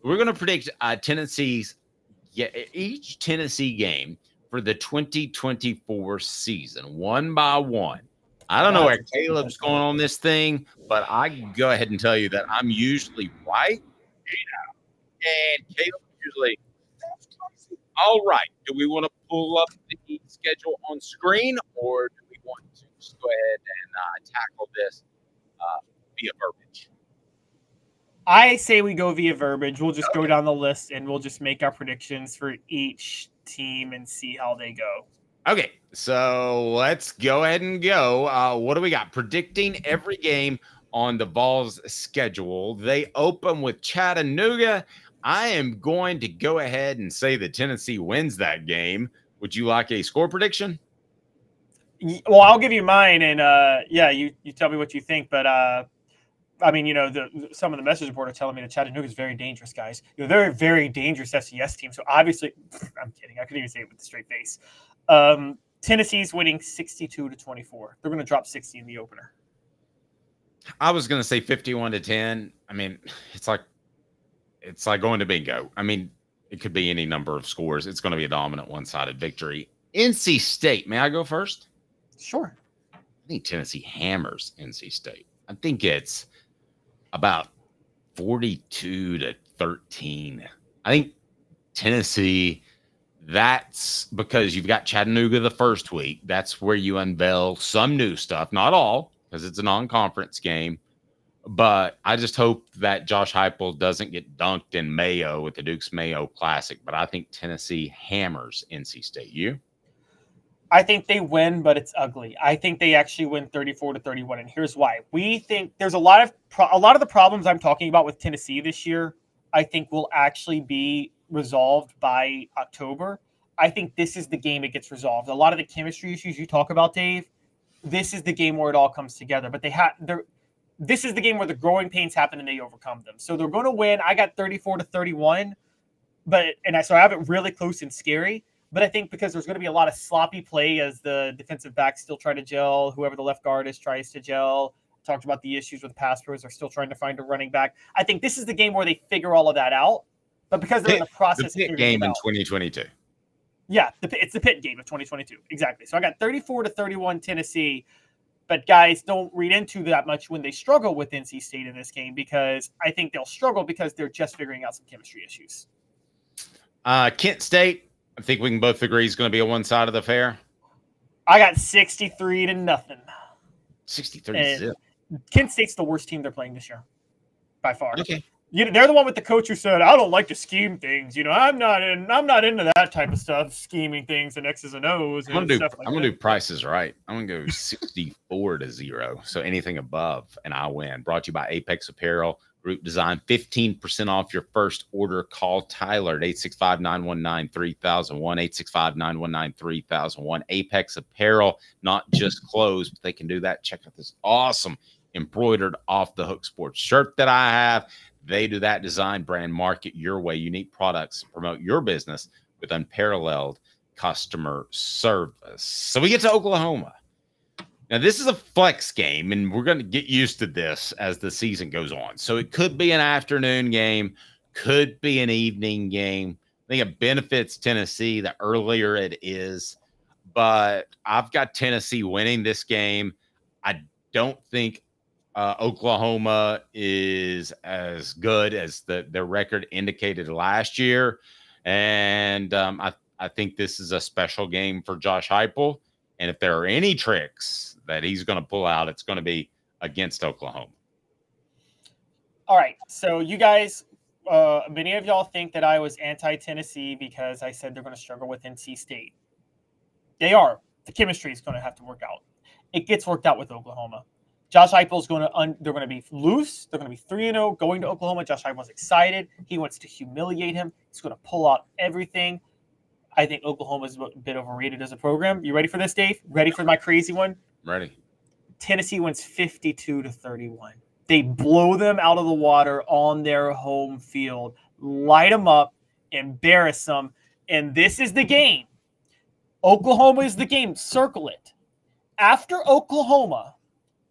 We're going to predict each Tennessee game for the 2024 season, one by one. I don't know where Caleb's going on this thing, but I can go ahead and tell you that I'm usually right. And Caleb usually. All right. Do we want to pull up the schedule on screen, or do we want to just go ahead and tackle this via verbiage? I say we go via verbiage. We'll just go down the list and we'll just make our predictions for each team and see how they go. Okay, so let's go ahead and go. What do we got? Predicting every game on the Vols schedule. They open with Chattanooga. I am going to go ahead and say that Tennessee wins that game. Would you like a score prediction? Well, I'll give you mine, and you tell me what you think. But I mean, you know, some of the message board are telling me that Chattanooga is very dangerous, guys. They're very, very dangerous SES team. So obviously, I'm kidding. I couldn't even say it with a straight face. Tennessee's winning 62-24. They're going to drop 60 in the opener. I was going to say 51-10. I mean, it's like going to bingo. I mean, it could be any number of scores. It's going to be a dominant one-sided victory. NC State. May I go first? Sure. I think Tennessee hammers NC State. I think it's about 42-13. I think Tennessee, that's because you've got Chattanooga the first week. That's where you unveil some new stuff. Not all, because it's a non-conference game. But I just hope that Josh Heupel doesn't get dunked in Mayo with the Duke's Mayo Classic. But I think Tennessee hammers NC State. You? I think they win, but it's ugly. I think they actually win 34-31, and here's why. We think there's a lot of the problems I'm talking about with Tennessee this year, I think will actually be resolved by October. I think this is the game it gets resolved. A lot of the chemistry issues you talk about, Dave, this is the game where it all comes together. But this is the game where the growing pains happen and they overcome them. So they're going to win. I got 34-31, so I have it really close and scary. But I think because there's going to be a lot of sloppy play as the defensive backs still try to gel, whoever the left guard is tries to gel. Talked about the issues with pass pros. They're still trying to find a running back. I think this is the game where they figure all of that out. But because they're in the process the of game in 2022. Yeah, it's the Pitt game of 2022. Exactly. So I got 34-31 Tennessee. But guys, don't read into that much when they struggle with NC State in this game, because I think they'll struggle because they're just figuring out some chemistry issues. Kent State, I think we can both agree is going to be a one-sided affair. I got 63-0. 63-0. Kent State's the worst team they're playing this year, by far. Okay. They're the one with the coach who said, "I don't like to scheme things. You know, I'm not into that type of stuff, scheming things and X's and O's." I'm gonna do prices right. I'm gonna go 64-0. So anything above, and I win. Brought to you by Apex Apparel Group Design. 15% off your first order. Call Tyler at 865-919-3001. 865-919-3001. Apex Apparel, not just clothes, but they can do that. Check out this awesome embroidered off the hook sports shirt that I have. They do that. Design, brand, market your way. Unique products, promote your business with unparalleled customer service. So we get to Oklahoma. Now, this is a flex game, and we're going to get used to this as the season goes on. So it could be an afternoon game, could be an evening game. I think it benefits Tennessee the earlier it is, but I've got Tennessee winning this game. I don't think Oklahoma is as good as their record indicated last year. And I think this is a special game for Josh Heupel. And if there are any tricks that he's going to pull out, it's going to be against Oklahoma. All right. So you guys, many of y'all think that I was anti-Tennessee because I said they're going to struggle with NC State. They are. The chemistry is going to have to work out. It gets worked out with Oklahoma. Josh Heupel's they're going to be loose. They're going to be 3-0 going to Oklahoma. Josh Heupel's excited. He wants to humiliate him. He's going to pull out everything. I think Oklahoma's a bit overrated as a program. You ready for this, Dave? Ready for my crazy one? Ready. Tennessee wins 52-31. They blow them out of the water on their home field, light them up, embarrass them, and this is the game. Oklahoma is the game. Circle it. After Oklahoma,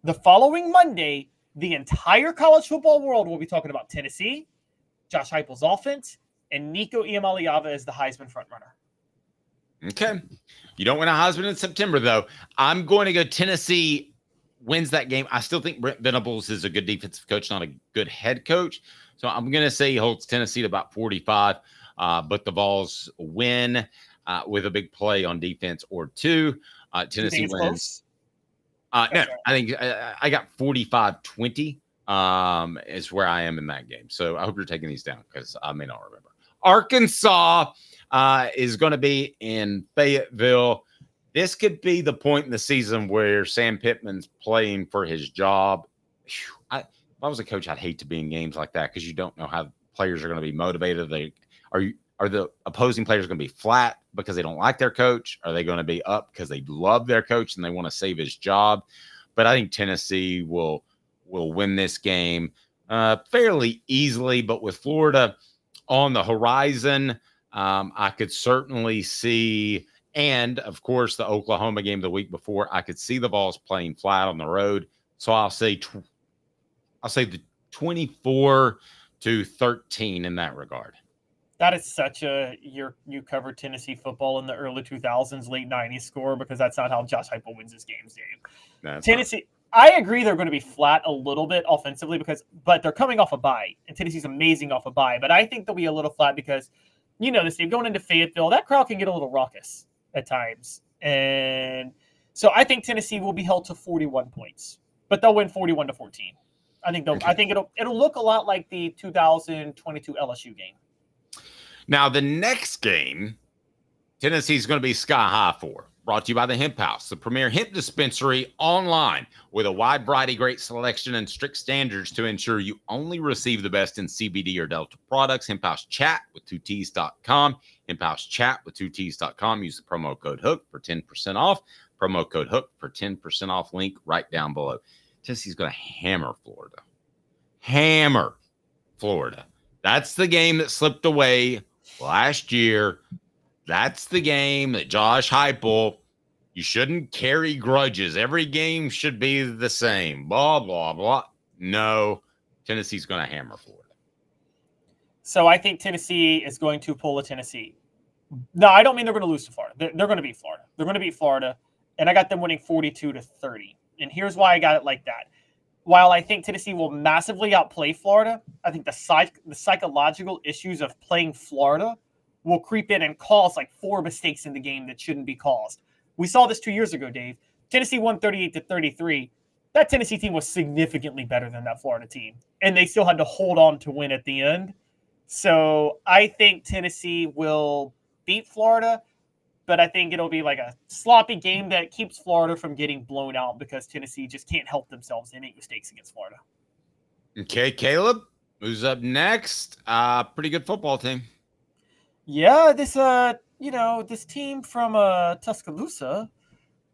the following Monday, the entire college football world will be talking about Tennessee, Josh Heupel's offense, and Nico Iamaleava is the Heisman frontrunner. Okay. You don't win a Heisman in September, though. I'm going to go Tennessee wins that game. I still think Brent Venables is a good defensive coach, not a good head coach. So I'm going to say he holds Tennessee to about 45, but the Vols win with a big play on defense or two. Tennessee wins. No, I think I got 45-20 is where I am in that game. So I hope you're taking these down because I may not remember. Arkansas is going to be in Fayetteville. This could be the point in the season where Sam Pittman's playing for his job. If I was a coach, I'd hate to be in games like that because you don't know how players are going to be motivated. Are the opposing players going to be flat because they don't like their coach? Are they going to be up because they love their coach and they want to save his job? But I think Tennessee will win this game fairly easily. But with Florida on the horizon, I could certainly see, and of course the Oklahoma game the week before, I could see the Vols playing flat on the road. So I'll say the 24-13 in that regard. That is such a you covered Tennessee football in the early 2000s, late 90s score because that's not how Josh Heupel wins his games, Dave. Tennessee, I agree they're going to be flat a little bit offensively but they're coming off a bye, and Tennessee's amazing off a bye. But I think they'll be a little flat because you know this team going into Fayetteville, that crowd can get a little raucous at times, and so I think Tennessee will be held to 41 points, but they'll win 41-14. I think it'll look a lot like the 2022 LSU game. Now, the next game, Tennessee's going to be sky high for. Brought to you by the Hemp House, the premier hemp dispensary online with a wide variety, great selection, and strict standards to ensure you only receive the best in CBD or Delta products. Hemp House Chat with 2Ts.com. Hemp House Chat with 2Ts.com. Use the promo code HOOK for 10% off. Promo code HOOK for 10% off. Link right down below. Tennessee's going to hammer Florida. Hammer Florida. That's the game that slipped away last year. That's the game that Josh Heupel, you shouldn't carry grudges. Every game should be the same. Blah, blah, blah. No, Tennessee's going to hammer Florida. So I think Tennessee is going to pull a Tennessee. No, I don't mean they're going to lose to Florida. They're going to beat Florida. They're going to beat Florida, and I got them winning 42-30. And here's why I got it like that. While I think Tennessee will massively outplay Florida, I think the psychological issues of playing Florida will creep in and cause like 4 mistakes in the game that shouldn't be caused. We saw this 2 years ago, Dave. Tennessee won 38-33. That Tennessee team was significantly better than that Florida team, and they still had to hold on to win at the end. So I think Tennessee will beat Florida, but I think it'll be like a sloppy game that keeps Florida from getting blown out because Tennessee just can't help themselves. They make mistakes against Florida. Okay, Caleb, who's up next? Pretty good football team. Yeah, this team from Tuscaloosa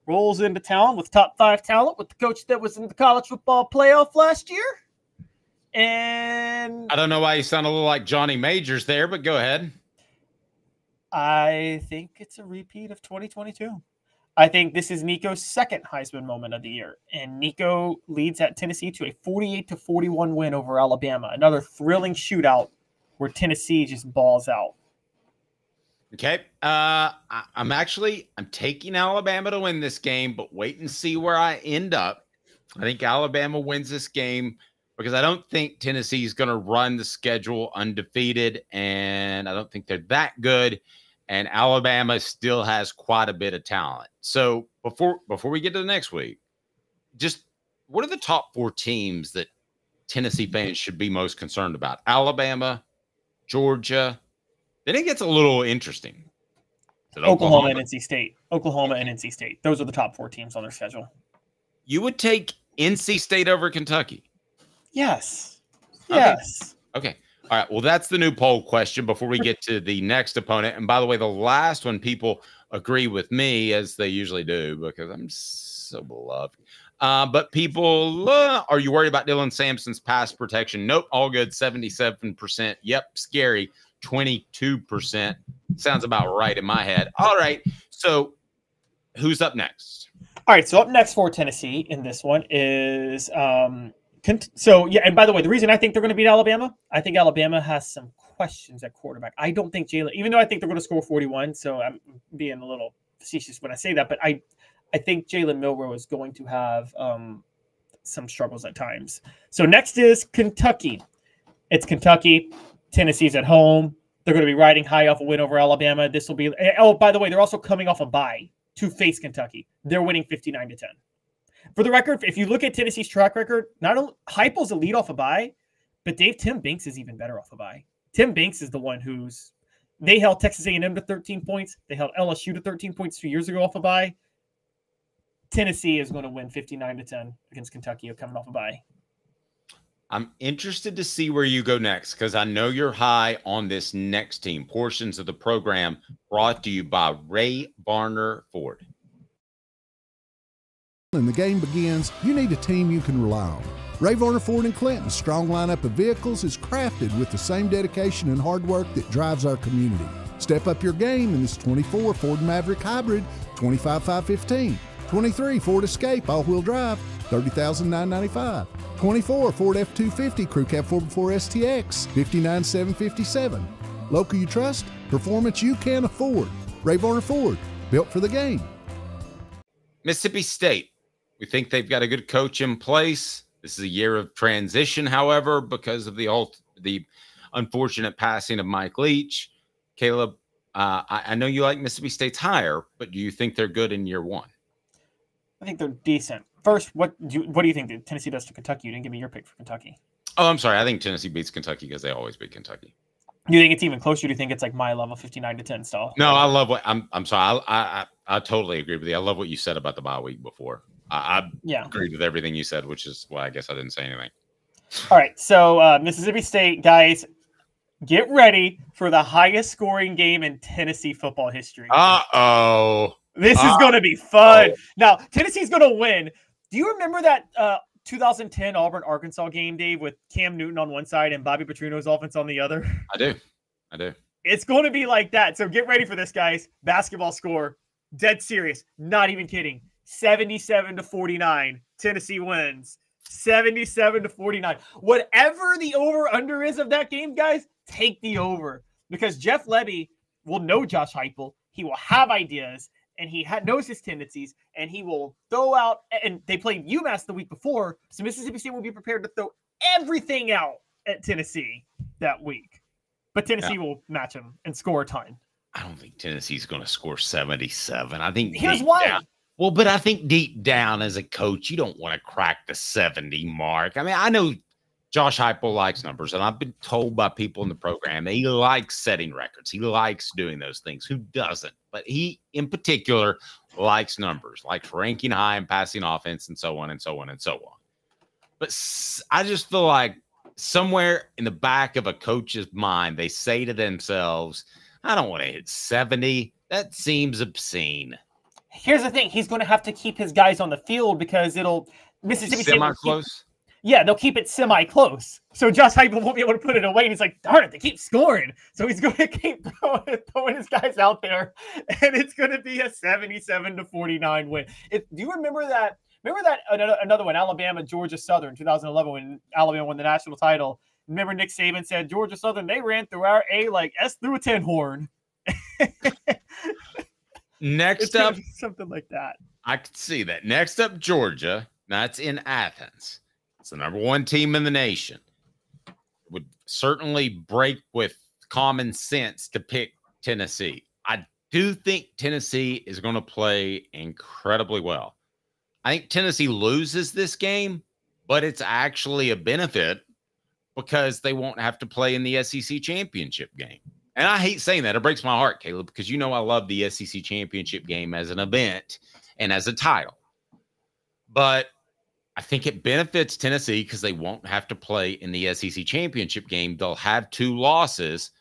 rolls into town with top 5 talent with the coach that was in the college football playoff last year. And I don't know why you sound a little like Johnny Majors there, but go ahead. I think it's a repeat of 2022. I think this is Nico's second Heisman moment of the year, and Nico leads at Tennessee to a 48-41 win over Alabama. Another thrilling shootout where Tennessee just balls out. Okay. I'm taking Alabama to win this game, but wait and see where I end up. I think Alabama wins this game because I don't think Tennessee is going to run the schedule undefeated, and I don't think they're that good. And Alabama still has quite a bit of talent. So before we get to the next week, just what are the top 4 teams that Tennessee fans should be most concerned about? Alabama, Georgia. Then it gets a little interesting. Oklahoma and NC State. Oklahoma and NC State. Those are the top 4 teams on their schedule. You would take NC State over Kentucky? Yes. Yes. Okay. All right. Well, that's the new poll question before we get to the next opponent. And by the way, the last one, people agree with me, as they usually do, because I'm so beloved. But people, are you worried about Dylan Sampson's pass protection? Nope. All good. 77%. Yep. Scary. 22%. Sounds about right in my head. All right. So who's up next? All right. So up next for Tennessee in this one is So, yeah, and by the way, the reason I think they're going to beat Alabama, I think Alabama has some questions at quarterback. I don't think Jalen, even though I think they're going to score 41, so I'm being a little facetious when I say that, but I think Jalen Milroe is going to have some struggles at times. So next is Kentucky. It's Kentucky. Tennessee's at home. They're going to be riding high off a win over Alabama. This will be, oh, by the way, they're also coming off a bye to face Kentucky. They're winning 59-10. For the record, if you look at Tennessee's track record, not only Heupel's a lead off a bye, but Tim Banks is even better off a bye. Tim Banks is the one they held Texas A&M to 13 points. They held LSU to 13 points 2 years ago off a bye. Tennessee is going to win 59-10 against Kentucky coming off a bye. I'm interested to see where you go next because I know you're high on this next team. Portions of the program brought to you by Varner Ford. When the game begins, you need a team you can rely on. Varner Ford in Clinton's strong lineup of vehicles is crafted with the same dedication and hard work that drives our community. Step up your game in this 24 Ford Maverick Hybrid, $25,515. 23 Ford Escape all-wheel drive, $30,995. 24 Ford F-250 Crew Cab 4x4 STX, $59,757. Local you trust, performance you can afford. Varner Ford, built for the game. Mississippi State. We think they've got a good coach in place. This is a year of transition, however, because of the unfortunate passing of Mike Leach. Caleb, I know you like Mississippi State's higher, but do you think they're good in year one? I think they're decent. First, what do you think that Tennessee does to Kentucky? You didn't give me your pick for Kentucky. Oh, I'm sorry. I think Tennessee beats Kentucky because they always beat Kentucky. You think it's even closer? Do you think it's like my level 59-10 style? No, I love what I'm sorry. I totally agree with you. I love what you said about the bye week before. I agreed with everything you said, which is why I guess I didn't say anything. All right. So Mississippi State, guys, get ready for the highest scoring game in Tennessee football history. Uh-oh. This is going to be fun. Now, Tennessee's going to win. Do you remember that 2010 Auburn-Arkansas game, Dave, with Cam Newton on one side and Bobby Petrino's offense on the other? I do. It's going to be like that. So get ready for this, guys. Basketball score. Dead serious. Not even kidding. 77-49. Tennessee wins. 77-49. Whatever the over-under is of that game, guys, take the over. Because Jeff Lebby will know Josh Heupel. He will have ideas. And he knows his tendencies, and he will throw out. And they played UMass the week before, so Mississippi State will be prepared to throw everything out at Tennessee that week. But Tennessee will match them and score a ton. I don't think Tennessee's going to score 77. I think here's why. Well, but I think deep down as a coach, you don't want to crack the 70 mark. I mean, I know Josh Heupel likes numbers, and I've been told by people in the program that he likes setting records. He likes doing those things. Who doesn't? But he, in particular, likes numbers, likes ranking high and passing offense, and so on and so on and so on. But I just feel like somewhere in the back of a coach's mind, they say to themselves, I don't want to hit 70. That seems obscene. Here's the thing. He's going to have to keep his guys on the field because Mississippi State semi-close. Yeah, they'll keep it semi-close. So Josh Heupel won't be able to put it away. And he's like, darn it, they keep scoring. So he's going to keep throwing his guys out there. And it's going to be a 77-49 win. Do you remember that? Remember that another one, Alabama, Georgia Southern, 2011, when Alabama won the national title. Remember Nick Saban said, Georgia Southern, they ran through our A like S through a 10 horn. Next up. Something like that. I could see that. Next up, Georgia. That's in Athens. It's the number one team in the nation. Would certainly break with common sense to pick Tennessee. I do think Tennessee is going to play incredibly well. I think Tennessee loses this game, but it's actually a benefit because they won't have to play in the SEC championship game. And I hate saying that. It breaks my heart, Caleb, because you know I love the SEC championship game as an event and as a title. But I think it benefits Tennessee because they won't have to play in the SEC championship game. They'll have 2 losses.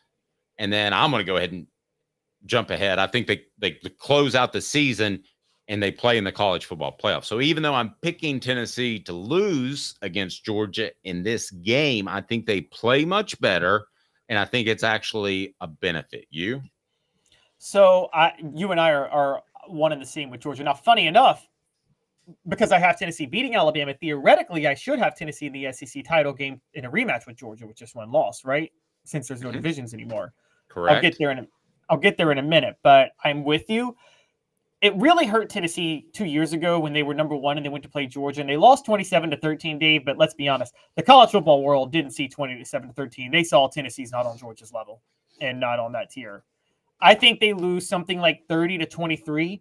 And then I'm going to go ahead and jump ahead. I think they close out the season and they play in the college football playoff. So even though I'm picking Tennessee to lose against Georgia in this game, I think they play much better. And I think it's actually a benefit. You? So you and I are one and the same with Georgia. Now, funny enough, because I have Tennessee beating Alabama, theoretically, I should have Tennessee in the SEC title game in a rematch with Georgia, with just one loss, right? Since there's no divisions anymore. Correct. I'll get there in a minute, but I'm with you. It really hurt Tennessee 2 years ago when they were number 1 and they went to play Georgia and they lost 27-13, Dave. But let's be honest, the college football world didn't see 27-13. They saw Tennessee's not on Georgia's level and not on that tier. I think they lose something like 30-23,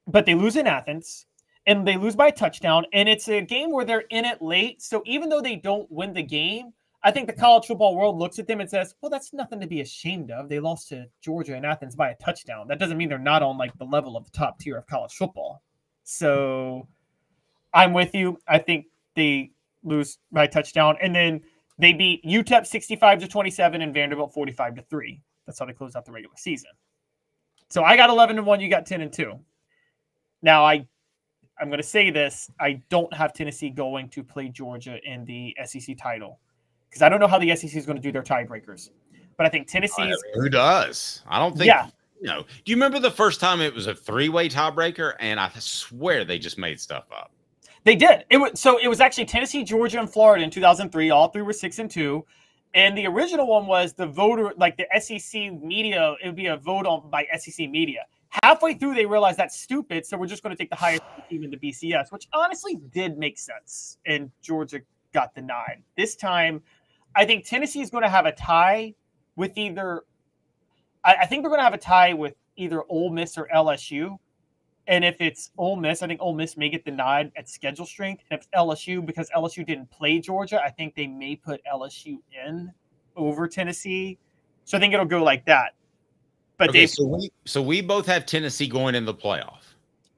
but they lose in Athens and they lose by a touchdown. And it's a game where they're in it late. So even though they don't win the game, I think the college football world looks at them and says, well, that's nothing to be ashamed of. They lost to Georgia and Athens by a touchdown. That doesn't mean they're not on like the level of the top tier of college football. So I'm with you. I think they lose by a touchdown. And then they beat UTEP 65-27 and Vanderbilt 45-3. That's how they closed out the regular season. So I got 11-1. You got 10-2. Now I'm going to say this. I don't have Tennessee going to play Georgia in the SEC title, because I don't know how the SEC is going to do their tiebreakers. But I think Tennessee's... Who does? I don't think... Yeah. Do you remember the first time it was a 3-way tiebreaker? And I swear they just made stuff up. They did. It was actually Tennessee, Georgia, and Florida in 2003. All three were 6-2. And the original one was the voter, like the SEC media. It would be a vote on by SEC media. Halfway through, they realized that's stupid, so we're just going to take the highest team in the BCS, which honestly did make sense. And Georgia got the nod. This time... I think Tennessee is going to have a tie with either – I think they're going to have a tie with either Ole Miss or LSU. And if it's Ole Miss, I think Ole Miss may get the nod at schedule strength. And if it's LSU, because LSU didn't play Georgia, I think they may put LSU in over Tennessee. So I think it'll go like that. But okay, so we both have Tennessee going in the playoff.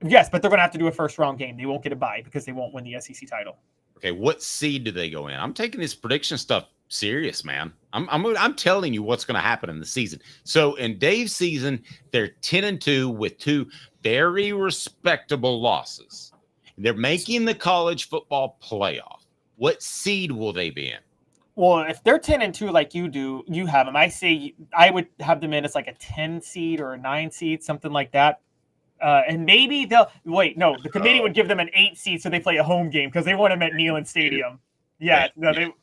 Yes, but they're going to have to do a first-round game. They won't get a bye because they won't win the SEC title. Okay, what seed do they go in? I'm taking this prediction stuff serious, man. I'm telling you what's going to happen in the season. So in Dave's season, they're 10-2 with 2 very respectable losses. They're making the college football playoff. What seed will they be in? Well, if they're 10-2 like you do, you have them. I say I would have them in as like a 10 seed or a 9 seed, something like that. And maybe they'll wait. No, the committee would give them an 8 seed so they play a home game because they want them at Neyland Stadium. Yeah, no,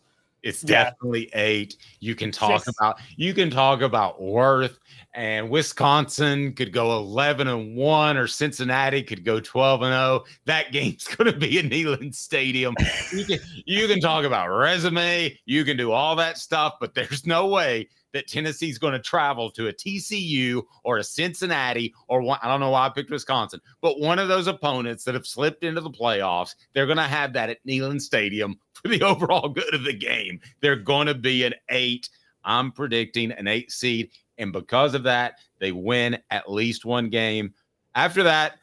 it's definitely 8. You can talk about Worth, and Wisconsin could go 11-1, or Cincinnati could go 12-0. That game's going to be at Neyland Stadium. You can talk about resume. You can do all that stuff, but there's no way that Tennessee's going to travel to a TCU or a Cincinnati or one. I don't know why I picked Wisconsin, but one of those opponents that have slipped into the playoffs. They're going to have that at Neyland Stadium for the overall good of the game. They're going to be an 8. I'm predicting an 8 seed. And because of that, they win at least one game. After that,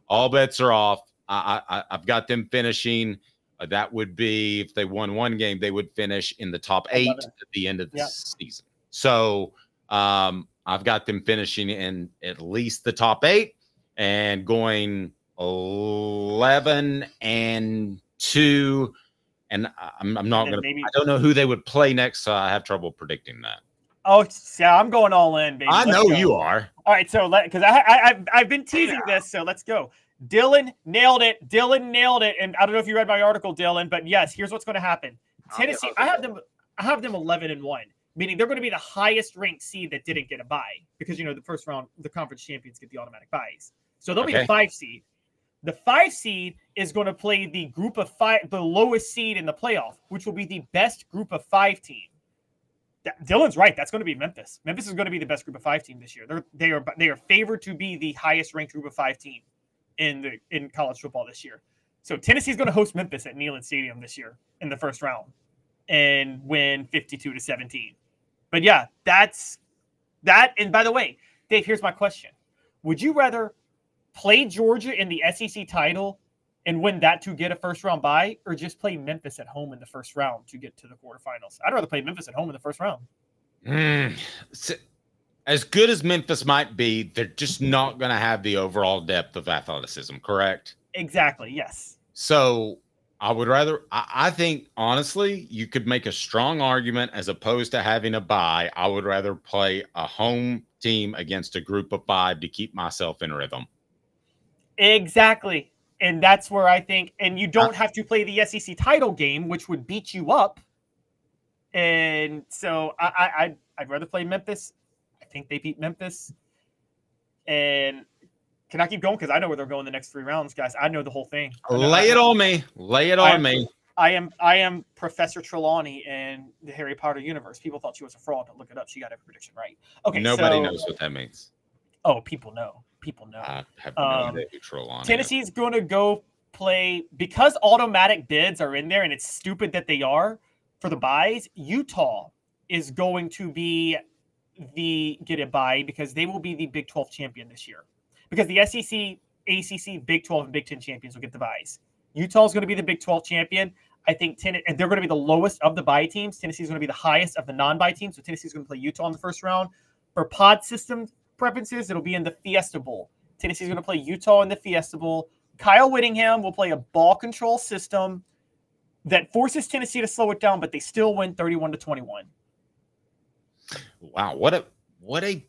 all bets are off. I've got them finishing. That would be, if they won one game, they would finish in the top 8 at the end of the season. So I've got them finishing in at least the top 8 and going 11-2. And I'm not going to, I don't know who they would play next. So I have trouble predicting that. Oh, yeah, I'm going all in, baby. I know you are. All right. So because I've been teasing this. So let's go. Dylan nailed it. And I don't know if you read my article, Dylan, but yes, here's what's going to happen. Tennessee, I have them 11-1. Meaning they're going to be the highest ranked seed that didn't get a bye because, the first round, the conference champions get the automatic byes. So they'll be the 5 seed. The 5 seed is going to play the group of 5, the lowest seed in the playoff, which will be the best group of 5 team. Dylan's right. That's going to be Memphis. Memphis is going to be the best group of 5 team this year. They are favored to be the highest ranked group of 5 team in college football this year. So Tennessee is going to host Memphis at Neyland Stadium this year in the first round and win 52-17. But yeah, that's that. And by the way, Dave, here's my question. Would you rather play Georgia in the SEC title and win that to get a first round bye, or just play Memphis at home in the first round to get to the quarterfinals? I'd rather play Memphis at home in the first round. As good as Memphis might be, they're just not going to have the overall depth of athleticism, correct? Exactly, yes. So I would rather, I think, honestly, you could make a strong argument as opposed to having a bye. I would rather play a home team against a group of 5 to keep myself in rhythm. Exactly. And that's where I think, and you don't have to play the SEC title game, which would beat you up. And so I'd rather play Memphis. I think they beat Memphis. And can I keep going? Because I know where they're going the next 3 rounds, guys. I know the whole thing. Lay it on me. Lay it on me. I am Professor Trelawney in the Harry Potter universe. People thought she was a fraud. Don't look it up. She got every prediction right. Okay, nobody knows what that means. Oh, people know. People know. I have no idea who Trelawney Tennessee's going to go play because automatic bids are in there, and it's stupid that they are for the buys. Utah is going to be get a bye because they will be the Big 12 champion this year. Because the SEC, ACC, Big 12, and Big 10 champions will get the buys. Utah is going to be the Big 12 champion. I think and they're going to be the lowest of the bye teams. Tennessee is going to be the highest of the non-bye teams. So Tennessee is going to play Utah in the first round. For pod system preferences, it'll be in the Fiesta Bowl. Tennessee is going to play Utah in the Fiesta Bowl. Kyle Whittingham will play a ball control system that forces Tennessee to slow it down, but they still win 31-21. Wow, what a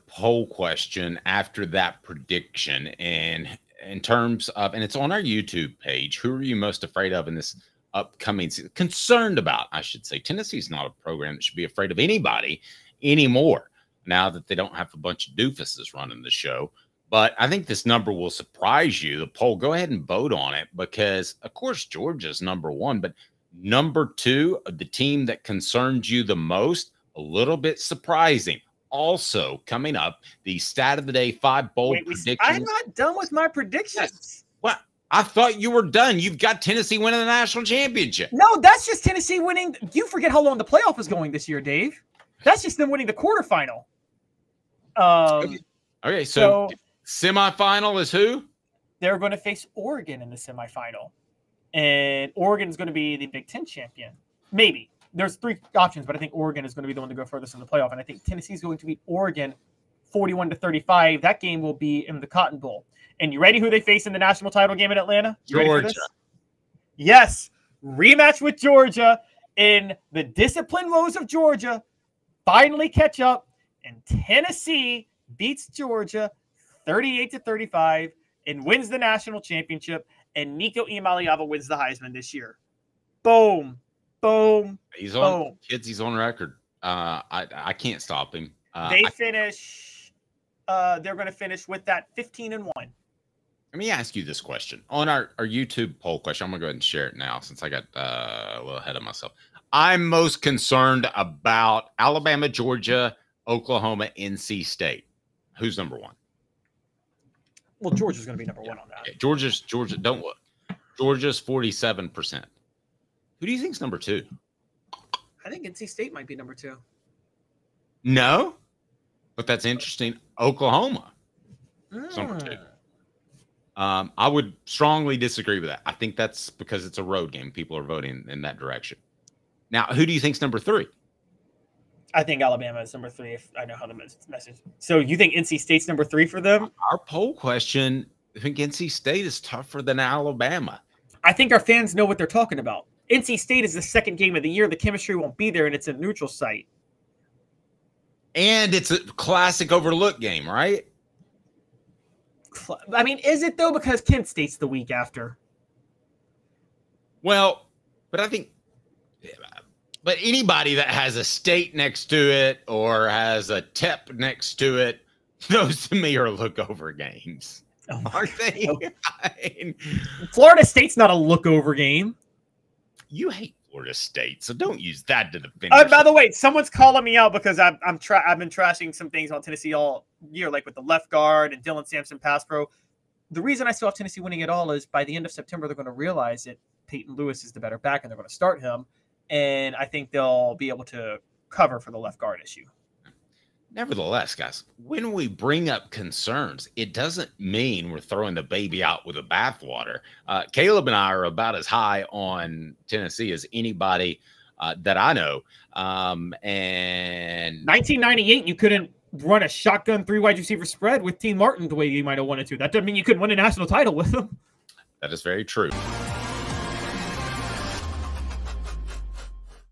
poll question after that prediction. And in terms of, and it's on our YouTube page, who are you most afraid of in this upcoming season? Concerned about, I should say. Tennessee's not a program that should be afraid of anybody anymore now that they don't have a bunch of doofuses running the show. But I think this number will surprise you. The poll, go ahead and vote on it because, of course, Georgia's number 1. But number 2, the team that concerns you the most, a little bit surprising. Also, coming up, the stat of the day, 5 bold predictions. I'm not done with my predictions. Yes. Well, I thought you were done. You've got Tennessee winning the national championship. No, that's just Tennessee winning. You forget how long the playoff is going this year, Dave. That's just them winning the quarterfinal. Okay, so semifinal is who? They're going to face Oregon in the semifinal. And Oregon is going to be the Big 10 champion. Maybe. There's 3 options, but I think Oregon is going to be the one to go furthest in the playoff. And I think Tennessee is going to beat Oregon 41-35. That game will be in the Cotton Bowl. And you ready who they face in the national title game in Atlanta? Georgia. Yes. Rematch with Georgia. In the discipline woes of Georgia, finally catch up. And Tennessee beats Georgia 38-35 and wins the national championship. And Nico Iamaleava wins the Heisman this year. Boom. Boom. He's on kids. He's on record. I can't stop him. They're going to finish with that 15-1. Let me ask you this question on our YouTube poll question. I'm going to go ahead and share it now since I got a little ahead of myself. I'm most concerned about Alabama, Georgia, Oklahoma, NC State. Who's number 1? Well, Georgia's going to be number 1 on that. Okay. Georgia. Don't look. Georgia's 47%. Who do you think's number 2? I think NC State might be number 2. No, but that's interesting. Oklahoma is number 2. I would strongly disagree with that. I think that's because it's a road game. People are voting in that direction. Now, who do you think's number 3? I think Alabama is number 3. If I know how the message. So you think NC State's number 3 for them? Our poll question, I think NC State is tougher than Alabama. I think our fans know what they're talking about. NC State is the second game of the year. The chemistry won't be there, and it's a neutral site. And it's a classic overlook game, right? I mean, is it, though? Because Kent State's the week after. Well, but I think – but anybody that has a state next to it or has a TEP next to it, those to me are look-over games. Oh, aren't they? I mean, Florida State's not a look-over game. You hate Florida State, so don't use that to defend. By the way, someone's calling me out because I've been trashing some things on Tennessee all year, like with the left guard and Dylan Sampson pass pro. The reason I still have Tennessee winning it all is by the end of September they're going to realize that Peyton Lewis is the better back and they're going to start him, and I think they'll be able to cover for the left guard issue. Nevertheless, guys, when we bring up concerns, it doesn't mean we're throwing the baby out with the bathwater. Caleb and I are about as high on Tennessee as anybody that I know. And 1998, you couldn't run a shotgun 3 wide receiver spread with Team Martin the way you might have wanted to. That doesn't mean you couldn't win a national title with them. That is very true.